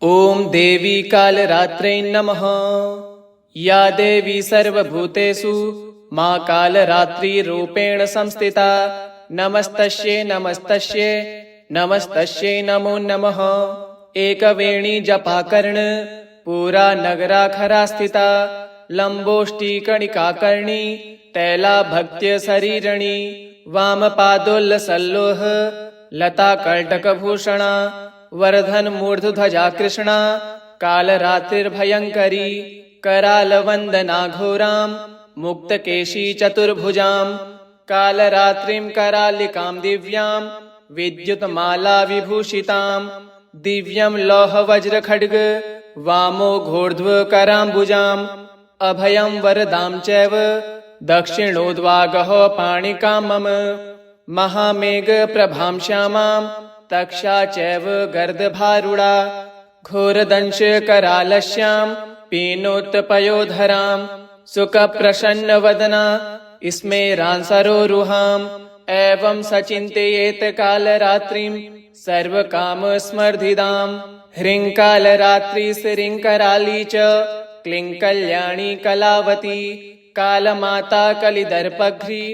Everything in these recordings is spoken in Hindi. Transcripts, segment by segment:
ॐ देवी कालरात्रै नमः। या देवी सर्वभूतेषु मा कालरात्रिरूपेण संस्थिता नमस्तस्यै नमस्तस्यै नमस्तस्यै नमो नमः। एकवेणी जपाकर्ण पुरा नगराखरा स्थिता लम्बोष्टिकणिकाकर्णी तैलाभक्त्य शरीरणी वामपादोल्लसल्लोह लताकल्टकभूषणा वर्धन मूर्धध्वजा कृष्णा कालरात्रिर्भयंकरी करालवंदना घोरां मुक्तकेशी चतुर्भुजां कालरात्रिं करालिकां दिव्यां विद्युतमाला विभूषितां दिव्यं लौहवज्रखड्ग वामो घोर्ध्वकराम्बुजाम् अभयं वरदां चैव दक्षिणोद्वागः पाणिकां मम महामेघप्रभां श्यामां तक्षा चैव गर्दभारुणा घोरदंशकरालस्यां पीनोत्पयोधरां सुखप्रसन्नवदना स्मेरांसरोरुहाम् एवं सचिन्तयेत कालरात्रिं सर्वकामस्मर्धिदां ह्रीं कालरात्रि श्रीं कराली च क्लीं कल्याणी कलावती कालमाता कलिदर्पघ्री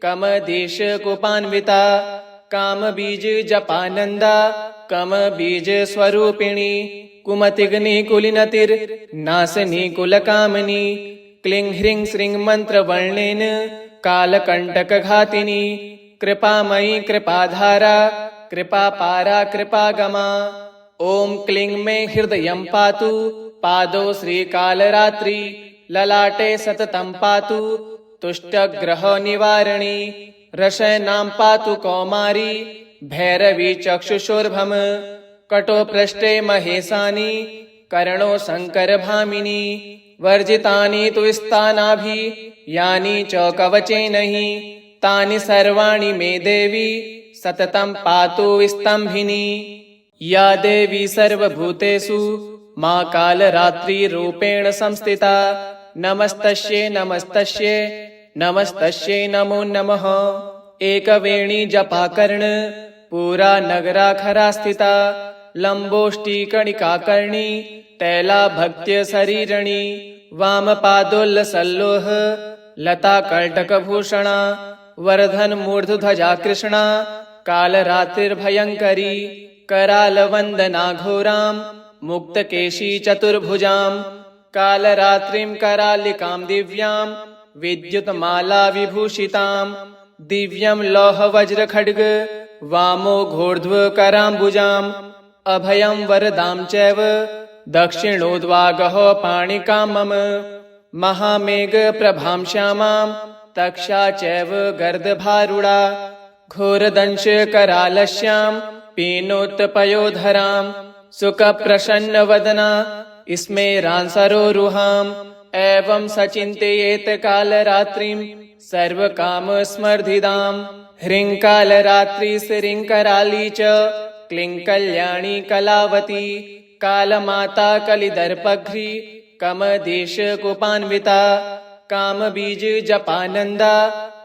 कमदेशकुपान्विता कामबीज जपानंदा कमबीज स्वरूपिणी कुमतिग्नि कुलिनतिर्नाशनी कुलकामिनी क्लीं ह्रीं श्रीं मंत्रवर्णेन कालकंटकघातिनी कृपामयी कृपाधारा कृपापारा कृपागमा ॐ क्लीं मे हृदयं पातु पादौ श्रीकालरात्रि ललाटे सततं पातु तुष्टग्रहनिवारिणी रसनां पातु कौमारी भैरवी चक्षुषोर्भम कटोपृष्ठे महेशानी कर्णो शङ्करभामिनी वर्जितानि तु स्थानाभि यानि च कवचेनहि तानि सर्वाणि मे देवी सततं पातु स्तम्भिनी। या देवी सर्वभूतेषु मा कालरात्रिरूपेण संस्थिता नमस्तस्यै नमस्तस्यै नमस्तस्यै नमो नमः। एकवेणी जपाकर्ण पुरा नगराखरा स्थिता लम्बोष्टिकणिकाकर्णी तैलाभक्त्य शरीरणी वामपादोल्लसल्लोह लताकल्टकभूषणा वर्धन मूर्धध्वजा कृष्णा कालरात्रिर्भयंकरी करालवंदना घोरां मुक्तकेशी चतुर्भुजां कालरात्रिं करालिकां दिव्यां विद्युतमाला विभूषितां दिव्यं लौहवज्रखड्ग वामो घोर्ध्वकराम्बुजाम् अभयं वरदां चैव दक्षिणोद्वागः पाणिकां मम महामेघप्रभां श्यामां तक्षा चैव गर्दभारुणा घोरदंशकरालस्यां पीनोत्पयोधरां सुखप्रसन्नवदना स्मेरांसरोरुहाम् एवं सचिन्तयेत कालरात्रिं सर्वकामस्मर्धिदां ह्रीं कालरात्रि श्रीं कराली च क्लीं कल्याणी कलावती कालमाता कलिदर्पघ्री कमदेशकुपान्विता कामबीज जपानंदा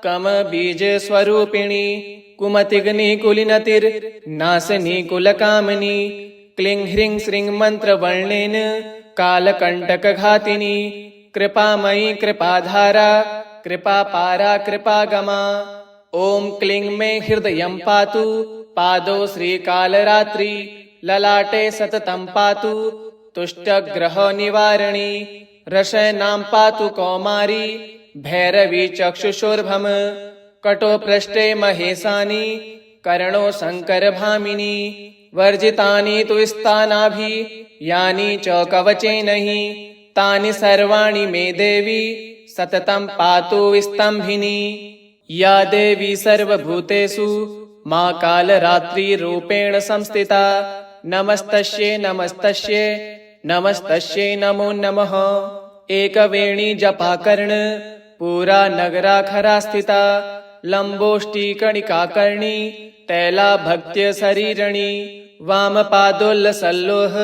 कमबीज स्वरूपिणी कुमतिग्नि कुलिनतिर्नाशनी कुलकामिनी क्लीं ह्रीं श्रीं मंत्रवर्णेन कालकंटकघातिनी कृपामयी कृपाधारा कृपापारा कृपागमा ॐ क्लीं मे हृदयं पातु पादौ श्रीकालरात्रि ललाटे सततं पातु तुष्टग्रहनिवारिणी रसनां पातु कौमारी भैरवी चक्षुषोर्भम कटोपृष्ठे महेशानी कर्णो शङ्करभामिनी वर्जितानि तु स्थानाभि यानि च कवचेनहि तानि सर्वाणि मे देवी सततं पातु स्तम्भिनी। या देवी सर्वभूतेषु मा कालरात्रिरूपेण संस्थिता नमस्तस्यै नमस्तस्यै नमस्तस्यै नमो नमः। एकवेणी जपाकर्ण पुरा नगराखरा स्थिता लम्बोष्टिकणिकाकर्णी तैलाभक्त्य शरीरणी वामपादोल्लसल्लोह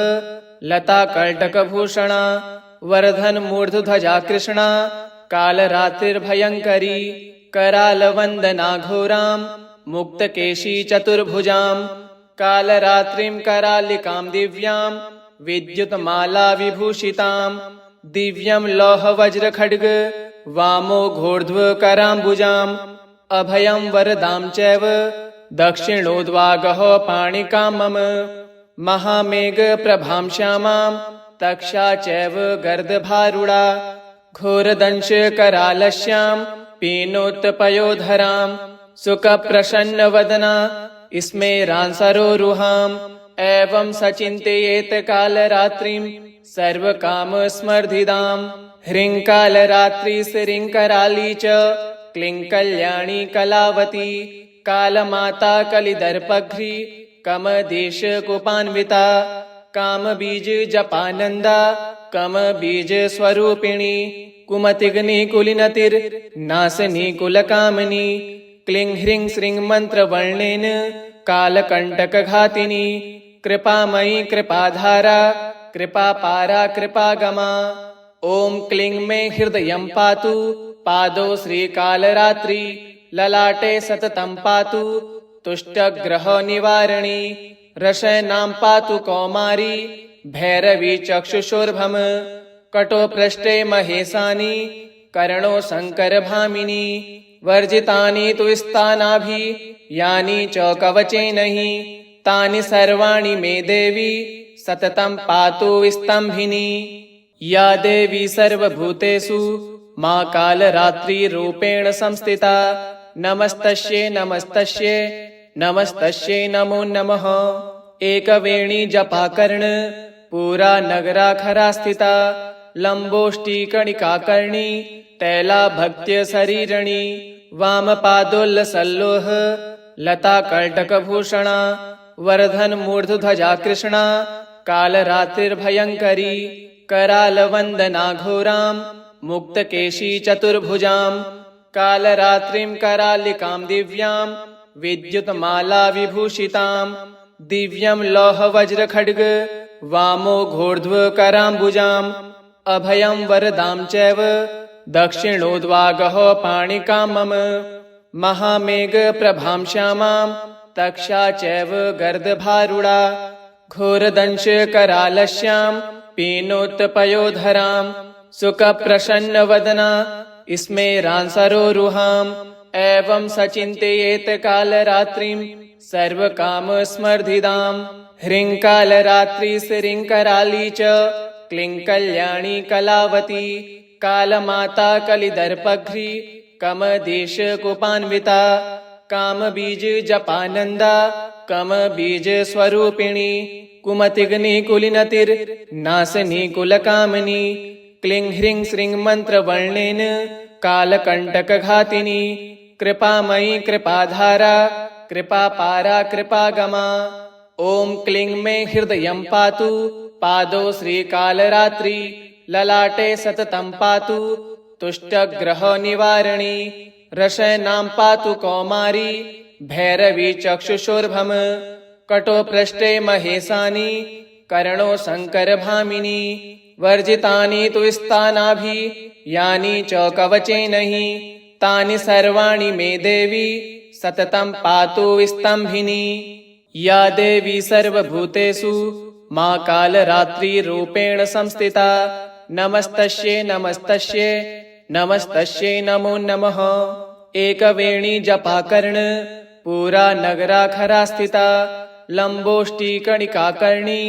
लताकल्टकभूषणा वर्धन मूर्धध्वजा कृष्णा कालरात्रिर्भयंकरी करालवंदना घोरां मुक्तकेशी चतुर्भुजां कालरात्रिं करालिकां दिव्यां विद्युतमाला विभूषितां दिव्यं लौहवज्रखड्ग वामो घोर्ध्वकराम्बुजाम् अभयं वरदां चैव दक्षिणोद्वागः पाणिकां मम महामेघप्रभां श्यामां तक्षा चैव गर्दभारुडा घोरदंशकरालस्यां पीनोत्पयोधरां सुखप्रसन्नवदना स्मेरांसरोरुहाम् एवं सचिन्तयेत कालरात्रिं सर्वकामस्मर्धिदां ह्रीं कालरात्रिश्रीं च क्लीं कल्याणी कलावती कालमाता कलिदर्पघ्री कमदेशकुपान्विता कामबीज जपानन्दा कमबीज स्वरूपिणी कुमतिग्नि कुलिनतिर्नाशनी कुलकामिनी क्लीं ह्रीं श्रीं मन्त्रवर्णेन कालकण्टकघातिनी कृपामयी कृपाधारा कृपापारा कृपागमा ॐ क्लीं मे हृदयं पातु पादौ श्रीकालरात्रि ललाटे सततं पातु तुष्टग्रहनिवारिणी रसैनां पातु कौमारी भैरवी चक्षुषोर्भम कटोपृष्ठे महेशानी कर्णो शङ्करभामिनी वर्जितानि तु स्थानाभि यानि च कवचेन हि तानि सर्वाणि मे देवी सततं पातु स्तम्भिनी या देवी सर्वभूतेषु मा कालरात्रिरूपेण संस्थिता नमस्तस्यै नमस्तस्यै नमस्तस्यै नमो नमः एकवेणी जपाकर्ण पूरा नगराखरा स्थिता लम्बोष्टिकणिकाकर्णी तैलाभक्त्यशरीरिणी वामपादोल्लसल्लोह लताकर्टकभूषणा वर्धनमूर्धध्वजा कृष्णा कालरात्रिर्भयङ्करी करालवन्दनाघोरां मुक्तकेशी चतुर्भुजां कालरात्रिं करालिकां दिव्यां विद्युतमाला विभूषितां दिव्यं लौहवज्रखड्ग वामो घोर्ध्वकराम्बुजाम् अभयं वरदां चैव दक्षिणोद्वागः पाणिकां मम महामेघप्रभां श्यामां तक्षा चैव गर्दभारुडा घोरदंशकरालस्यां पीनोत्पयोधरां सुखप्रसन्नवदना स्मेरांसरोरुहाम् एवं सचिन्तयेत कालरात्रिं सर्वकामस्मर्धिदां ह्रीं कालरात्रिश्रीं च क्लीं कल्याणी कलावती कालमाता कलिदर्पघ्री कमदेशकुपान्विता कामबीज जपानन्दा कमबीज स्वरूपिणी कुमतिग्नि कुलिनतिर्नाशनी कुलकामिनी क्लीं ह्रीं श्रीं मन्त्रवर्णेन कालकण्टकघातिनी कृपामयी कृपाधारा कृपापारा कृपागमा ॐ क्लीं मे हृदयं पातु पादौ श्रीकालरात्रि ललाटे सततं पातु तुष्टग्रहनिवारिणी रसैनां पातु कौमारी भैरवी चक्षुषोर्भम कटोपृष्ठे महेशानी कर्णो शङ्करभामिनी वर्जितानि तु स्थानाभि यानि च कवचेन हि तानि सर्वाणि मे देवी सततं पातु स्तम्भिनी या देवी सर्वभूतेषु मा कालरात्रिरूपेण संस्थिता नमस्तस्यै नमस्तस्यै नमस्तस्यै नमो नमः एकवेणी जपाकर्ण पूरा नगराखरा स्थिता लम्बोष्टिकणिकाकर्णी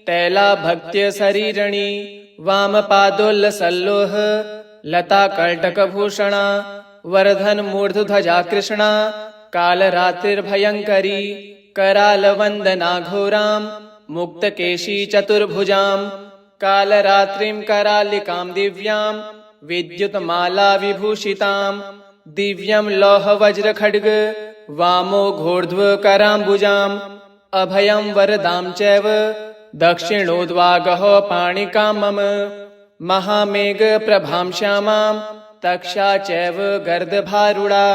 तैलाभक्त्यशरीरिणी वामपादोल्लसल्लोह लताकर्टकभूषणा वर्धनमूर्धध्वजा कृष्णा कालरात्रिर्भयङ्करी करालवन्दनाघोरां मुक्तकेशी चतुर्भुजां कालरात्रिं करालिकां दिव्यां विद्युतमाला विभूषितां दिव्यं लौहवज्रखड्ग वामो घोर्ध्वकराम्बुजाम् अभयं वरदां चैव दक्षिणोद्वागः पाणिकां मम महामेघप्रभां श्यामां तक्षा चैव गर्दभारुडा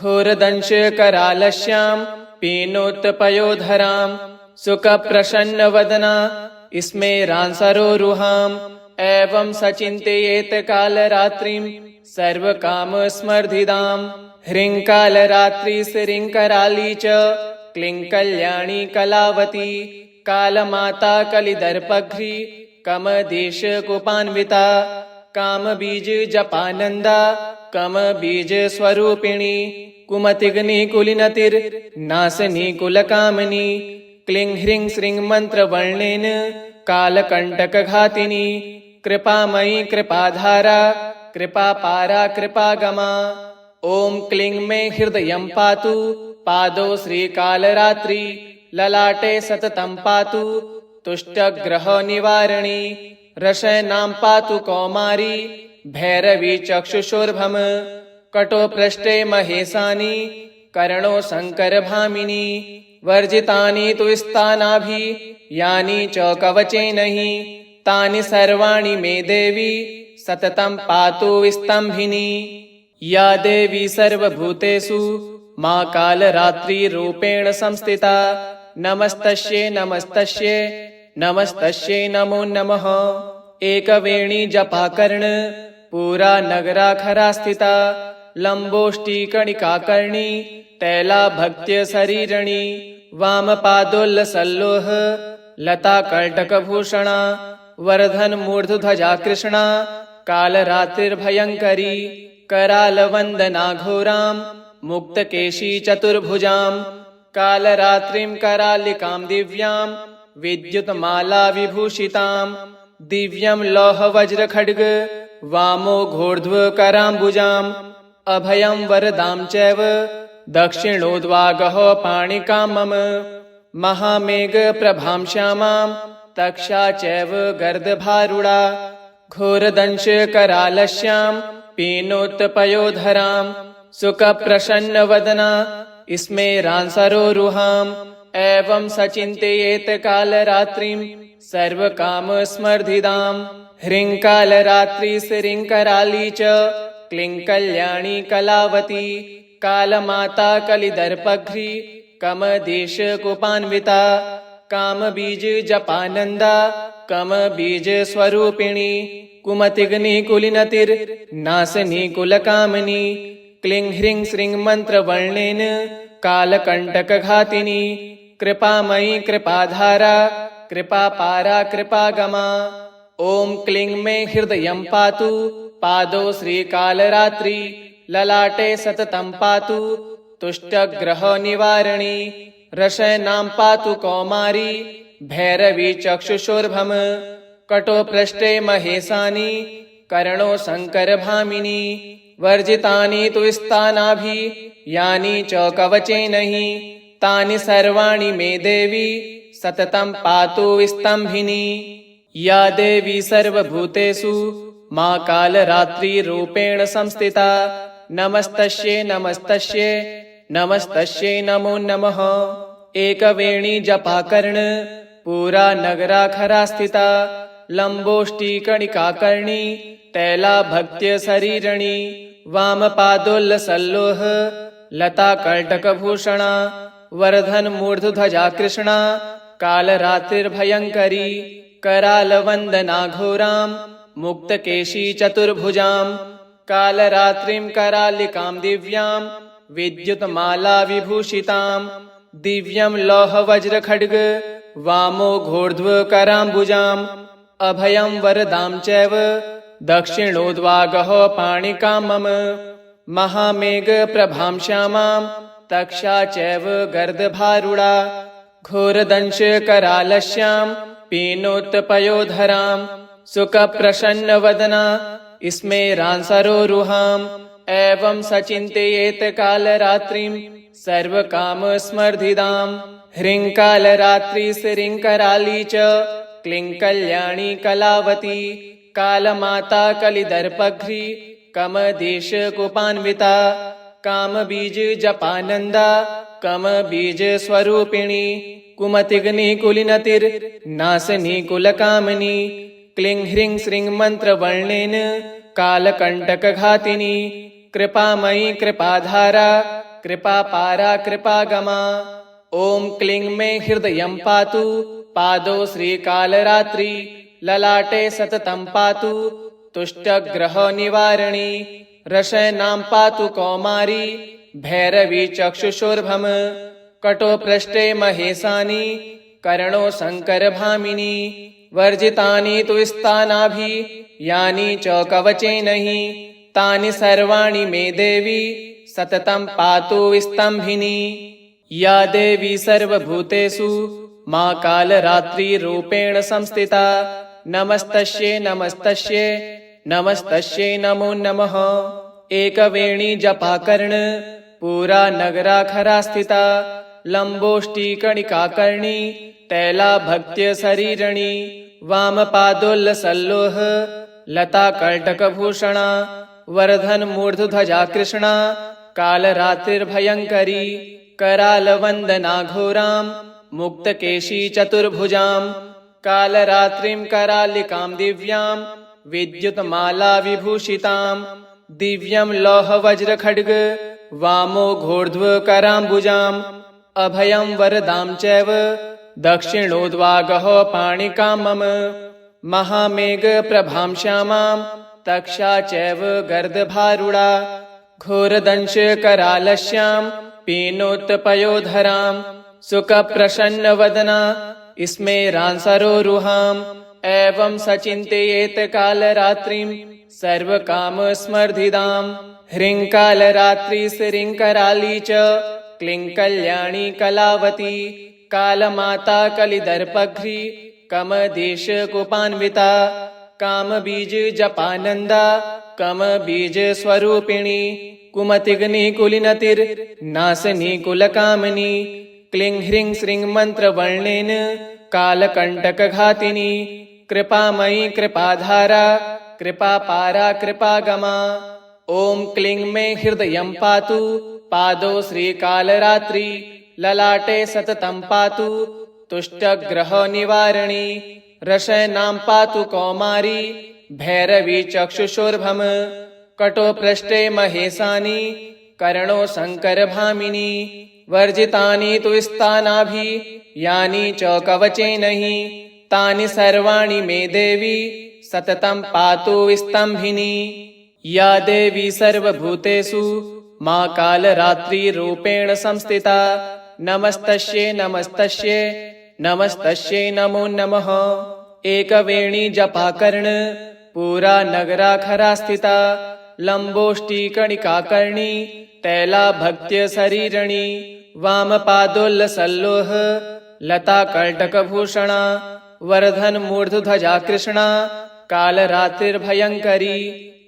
घोरदंशकरालस्यां पीनोत्पयोधरां सुखप्रसन्नवदना स्मेरांसरोरुहाम् एवं सचिन्तयेत कालरात्रिं सर्वकामस्मर्धिदां ह्रीं कालरात्रिश्रीं च क्लीं कल्याणी कलावती कालमाता कलिदर्पघ्री कमदेश कुपान्विता कामबीज जपानंदा कमबीज स्वरूपिणी कुमतिग्नि कुलिनतिर नासनी कुलकामनी क्लीं ह्रीं श्रीं मंत्रवर्णेन कालकंटकघातिनी कृपामयी कृपाधारा कृपापारा कृपागमा ओम क्लीं मे हृदयं पातु पादो श्रीकालरात्रि ललाटे सततं पातु तुष्टग्रह निवारिणी रसनां पातु कौमारी भैरवी चक्षुषोर्भम कटो पृष्ठे महेशानी कर्णो शंकरभामिनी वर्जितानि तु स्थानाभि यानि च कवचेन हि तानि सर्वाणि मे देवी सततं पातु स्तंभिनी या देवी सर्वभूतेषु मां कालरात्रिरूपेण संस्थिता नमस्तस्यै नमस्तस्यै नमस्तस्यै नमो नमः एकवेणी जपाकर्ण पूरा नगराखरा स्थिता लंबोष्टिकणिकाकर्णी तैलाभक्त्य शरीरणी वामपादोल्लसल्लोह लता कर्टकभूषणा वर्धन मूर्धध्वजा कृष्णा कालरात्रिर्भयंकरी करालवंदना घोरां मुक्तकेशी चतुर्भुजां कालरात्रिं करालिकां दिव्यां विद्युतमाला विभूषितां दिव्यं लौहवज्रखड्ग वामो घोर्ध्व कराम्बुजाम् अभयं वरदां चैव दक्षिणोद्वागः पाणिकां मम महामेघ प्रभां श्यामां तक्षा चैव गर्दभारुडा घोरदंश करालस्यां पीनोत्पयोधरां सुखप्रसन्नवदना स्मेरांसरोरुहाम् एवं सचिन्तयेत कालरात्रिं सर्वकामस्मर्धिदां ह्रीं कालरात्रि श्रीं कराली च क्लीं कल्याणी कलावती कालमाता कलिदर्पघ्री कमदेश कुपान्विता कामबीज जपानंदा कमबीज स्वरूपिणी कुमतिग्नि कुलिनतिर नासनी कुलकामनी क्लीं ह्रीं श्रीं मंत्रवर्णेन कालकंटकघातिनी कृपामयी कृपाधारा कृपापारा कृपागमा ओम क्लीं मे हृदयं पातु पादो श्रीकालरात्रि ललाटे सततं पातु तुष्टग्रह निवारिणी रसनां पातु कौमारी भैरवी चक्षुषोर्भम कटो पृष्ठे महेशानी कर्णो शंकरभामिनी वर्जितानि तु स्थानाभि यानि च कवचेन हि तानि सर्वाणि मे देवी सततं पातु स्तंभिनी या देवी सर्वभूतेषु मां कालरात्रिरूपेण संस्थिता नमस्तस्यै नमस्तस्यै नमस्तस्यै नमो नमः एकवेणी जपाकर्ण पूरा नगराखरा स्थिता लंबोष्टिकणिकाकर्णी तैलाभक्त्य शरीरणी वामपादोल्लसल्लोह लता कर्टकभूषणा वर्धन मूर्धध्वजा कृष्णा कालरात्रिर्भयंकरी करालवंदना घोरां मुक्तकेशी चतुर्भुजां कालरात्रिं करालिकां दिव्यां विद्युतमाला विभूषितां दिव्यं लौहवज्रखड्ग वामो घोर्ध्व कराम्बुजाम् अभयं वरदां चैव दक्षिणोद्वागः पाणिकां मम महामेघ प्रभां श्यामां तक्षा चैव गर्दभारुडा घोरदंश करालस्यां पीनोत्पयोधरां सुखप्रसन्नवदना स्मेरांसरोरुहाम् एवं सचिन्तयेत कालरात्रिं सर्वकामस्मर्धिदां ह्रीं कालरात्रि श्रीं कराली च क्लीं कल्याणी कलावती कालमाता कलिदर्पघ्री कमदेश कुपान्विता कामबीज जपानंदा कमबीज स्वरूपिणी कुमतिग्नि कुलिनतिर नासनी कुलकामनी क्लीं ह्रीं श्रीं मंत्रवर्णेन कालकंटकघातिनी कृपामयी कृपाधारा कृपापारा कृपागमा ओम क्लीं मे हृदयं पातु पादो श्रीकालरात्रि ललाटे सततं पातु तुष्टग्रह निवारिणी रसनां पातु कौमारी भैरवी चक्षुषोर्भम कटो पृष्ठे महेशानी कर्णो शङ्करभामिनी वर्जितानि तु स्थानाभि यानि च कवचेन हि तानि सर्वाणि मे देवी सततं पातु स्तम्भिनी। या देवी सर्वभूतेषु मा कालरात्रिरूपेण संस्थिता नमस्तस्यै नमस्तस्यै नमस्तस्यै नमो नमः। एकवेणी जपाकर्ण पूरा नगराखरा स्थिता लम्बोष्टिकणिकाकर्णी तैलाभक्त्य शरीरणी वामपादोल्लसल्लोह लताकल्टकभूषणा वर्धन मूर्धध्वजा कृष्णा कालरात्रिर्भयङ्करी करालवन्दना घोरां मुक्तकेशी चतुर्भुजां कालरात्रिं करालिकां दिव्यां विद्युतमाला विभूषितां दिव्यं लौहवज्रखड्ग वामो घोर्ध्वकराम्बुजाम् अभयं वरदां चैव दक्षिणोद्वागः पाणिकां मम महामेघप्रभां श्यामां तक्षा चैव गर्दभारुडा घोरदंशकरालस्यां पीनोत्पयोधरां सुखप्रसन्नवदना स्मेरांसरोरुहाम् एवं सचिन्तयेत कालरात्रिं सर्वकामस्मर्धिदां ह्रीं कालरात्रि श्रीं कराली च क्लीं कल्याणी कलावती कालमाता कलिदर्पघ्री कमदेशकुपान्विता कामबीज जपानन्दा कमबीज स्वरूपिणी कुमतिग्नि कुलिनतिर्नाशनी कुलकामिनी क्लीं ह्रीं श्रीं मन्त्रवर्णेन कालकण्टकघातिनी कृपामयी कृपाधारा कृपापारा कृपागमा। ॐ क्लीं मे हृदयं पातु पादौ श्रीकालरात्रि ललाटे सततं पातु तुष्टग्रहनिवारिणी रसनां पातु कौमारी भैरवी चक्षुषोर्भम कटोपृष्ठे महेशानि कर्णो शङ्करभामिनी वर्जितानि तु स्थानाभि यानि च कवचेन हि तानि सर्वाणि मे देवी सततं पातु स्तम्भिनी। या देवी सर्वभूतेषु मा कालरात्रिरूपेण संस्थिता नमस्तस्यै नमस्तस्यै नमस्तस्यै नमो नमः। एकवेणी जपाकर्ण पूरा नगराखरा स्थिता लम्बोष्टिकणिकाकर्णी तैलाभक्त्य शरीरणी वामपादोल्लसल्लोह लताकल्टकभूषणा वर्धन मूर्धध्वजा कृष्णा कालरात्रिर्भयङ्करी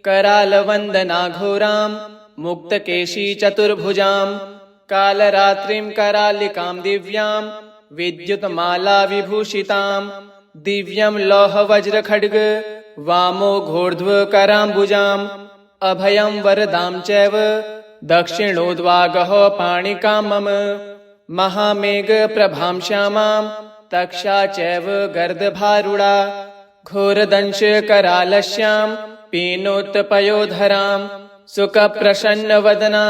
करालवन्दना घोरां मुक्तकेशी चतुर्भुजां कालरात्रिं करालिकां दिव्यां विद्युतमाला विभूषितां दिव्यं लौहवज्रखड्ग वामो घोर्ध्वकराम्बुजाम् अभयं वरदां चैव दक्षिणोद्वागः पाणिकां मम महामेघप्रभां श्यामां तक्षा चैव गर्दभारुडा घोरदंशकरालस्यां पीनोत्पयोधरां सुखप्रसन्नवदना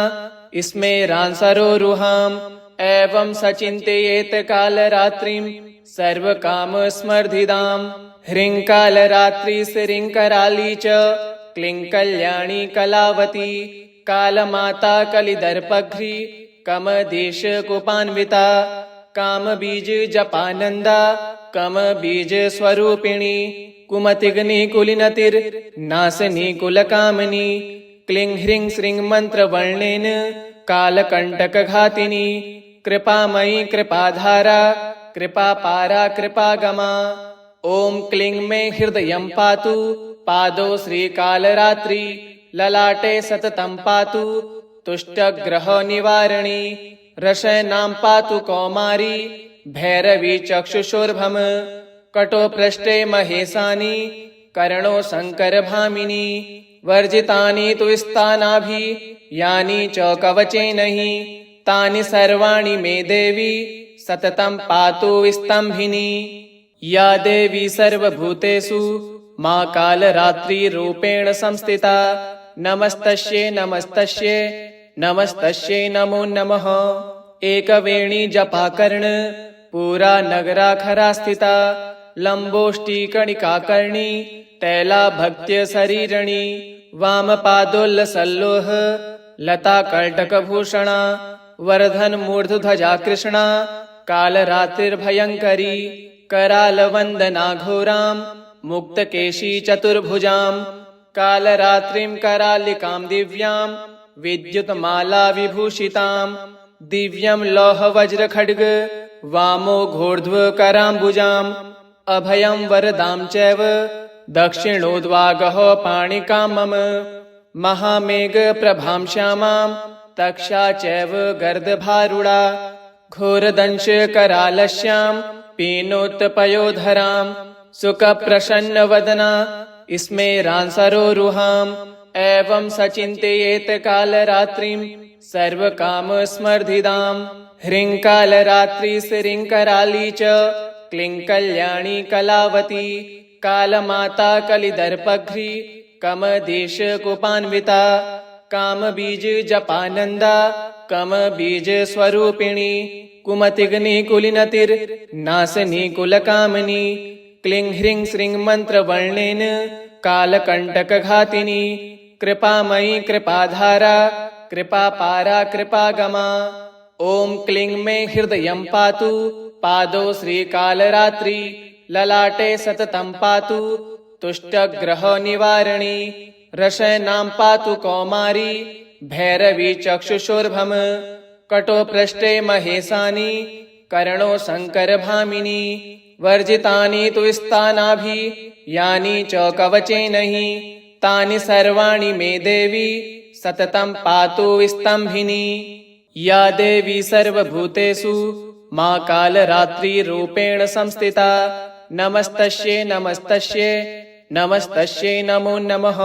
स्मेरांसरोरुहाम् एवं सचिन्तयेत कालरात्रिं सर्वकामस्मर्धिदां ह्रीं कालरात्रि श्रीं कराली च क्लीं कल्याणी कलावती कालमाता कलिदर्पघ्री कमदेशकुपान्विता कामबीज जपानन्दा कमबीज स्वरूपिणी कुमतिग्नि कुलिनतिर्नाशनी कुलकामिनी क्लीं ह्रीं श्रीं मन्त्रवर्णेन कालकण्टकघातिनी कृपामयी कृपाधारा कृपापारा कृपागमा। ॐ क्लीं मे हृदयं पातु पादौ श्रीकालरात्रि ललाटे सततं पातु तुष्टग्रहनिवारिणी रसनां पातु कौमारी भैरवी चक्षुषोर्भम कटोपृष्ठे महेशानि कर्णो शङ्करभामिनी वर्जितानि तु स्थानाभि यानि च कवचेन हि तानि सर्वाणि मे देवी सततं पातु स्तम्भिनी। या देवी सर्वभूतेषु मा कालरात्रिरूपेण संस्थिता नमस्तस्यै नमस्तस्यै नमस्तस्यै नमो नमः। एकवेणी जपाकर्ण पूरा नगराखरा स्थिता लम्बोष्टिकणिकाकर्णी तैलाभक्त्य शरीरणी वामपादोल्लसल्लोह लताकल्टकभूषणा वर्धन मूर्धध्वजा कृष्णा कालरात्रिर्भयङ्करी करालवन्दनाघोरां मुक्तकेशी चतुर्भुजां कालरात्रिं करालिकां दिव्यां विद्युतमाला विभूषितां दिव्यं लौहवज्रखड्ग वामो घोर्ध्वकराम्बुजाम् अभयं वरदां चैव दक्षिणोद्वागः पाणिकां मम महामेघप्रभां श्यामां तक्षा चैव गर्दभारुडा घोरदंशकरालस्यां पीनोत्पयोधरां सुखप्रसन्नवदना स्मेरांसरोरुहाम् एवं सचिन्तयेत कालरात्रिं सर्वकामस्मर्धिदां ह्रीं कालरात्रि श्रीं कराली च क्लीं कल्याणी कलावती कालमाता कलिदर्पघ्री कमदेशकुपान्विता कामबीज जपानन्दा कमबीज स्वरूपिणी कुमतिग्नि कुलिनतिर्नाशनी कुलकामिनी क्लीं ह्रीं श्रीं मन्त्रवर्णेन कालकण्टकघातिनी कृपामयी कृपाधारा कृपापारा कृपागमा ॐ क्लीं मे हृदयं पातु पादौ श्रीकालरात्रि ललाटे सततं पातु तुष्टग्रहनिवारिणी रसनां पातु कौमारी भैरवी चक्षुषोर्भम कटोपृष्ठे महेशानी कर्णो शङ्करभामिनी वर्जितानि तु स्थानाभि यानि च कवचेन हि तानि सर्वाणि मे देवी सततं पातु स्तम्भिनी या देवी सर्वभूतेषु मा कालरात्रिरूपेण संस्थिता नमस्तस्यै नमस्तस्यै नमस्तस्यै नमो नमः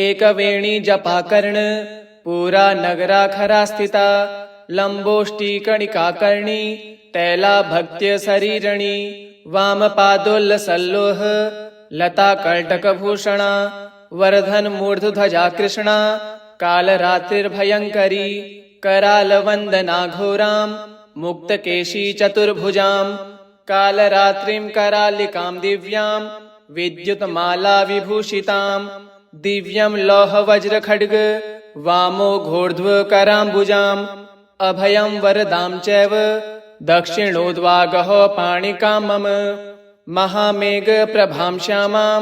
एकवेणी जपाकर्ण पूरा नगराखरा स्थिता लम्बोष्टिकणिकाकर्णी तैलाभक्त्य शरीरणी वामपादोल्लसल्लोह लताकल्टकभूषणा वर्धनमूर्धध्वजा कृष्णा कालरात्रिर्भयङ्करी करालवन्दनाघोरां मुक्तकेशी चतुर्भुजां कालरात्रिं करालिकां दिव्यां विद्युतमाला विभूषितां दिव्यं लौहवज्रखड्ग वामो घोर्ध्वकराम्बुजाम् अभयं वरदां चैव दक्षिणोद्वागः पाणिकां मम महामेघप्रभां श्यामां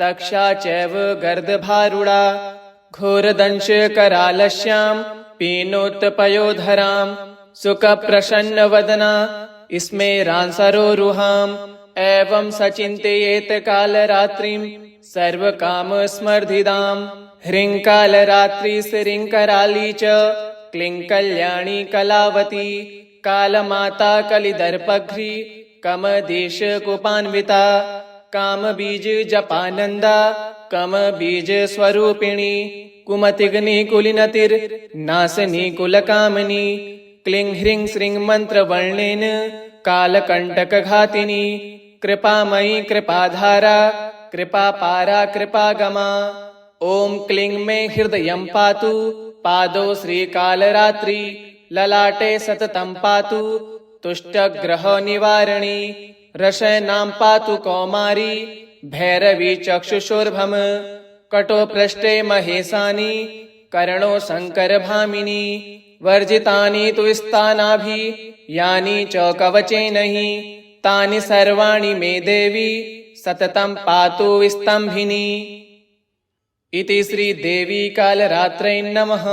तक्षा चैव गर्दभारुडा घोरदंशकरालस्यां पीनोत्पयोधरां सुखप्रसन्नवदना स्मेरांसरोरुहाम् एवं सचिन्तयेत कालरात्रिं सर्वकामस्मर्धिदां ह्रीं कालरात्रि श्रीं कराली च क्लीं कल्याणी कलावती कालमाता कलिदर्पघ्री कमदेशकुपान्विता कामबीज जपानन्दा कमबीज स्वरूपिणी कुमतिग्नि कुलिनतिर्नाशनी कुलकामिनी क्लीं ह्रीं श्रीं मन्त्रवर्णेन कालकण्टकघातिनी कृपामयी कृपाधारा कृपापारा कृपागमा ॐ क्लीं मे हृदयं पातु पादौ श्रीकालरात्रि ललाटे सततं पातु तुष्टग्रहनिवारिणी रसनां पातु कौमारी भैरवी चक्षुषोर्भम कटोपृष्ठे महेशानी कर्णो शङ्करभामिनी वर्जितानि तु स्थानाभि यानि च कवचेन हि तानि सर्वाणि मे देवी सततं पातु स्तम्भिनी इति श्रीदेवी कालरात्रै नमः।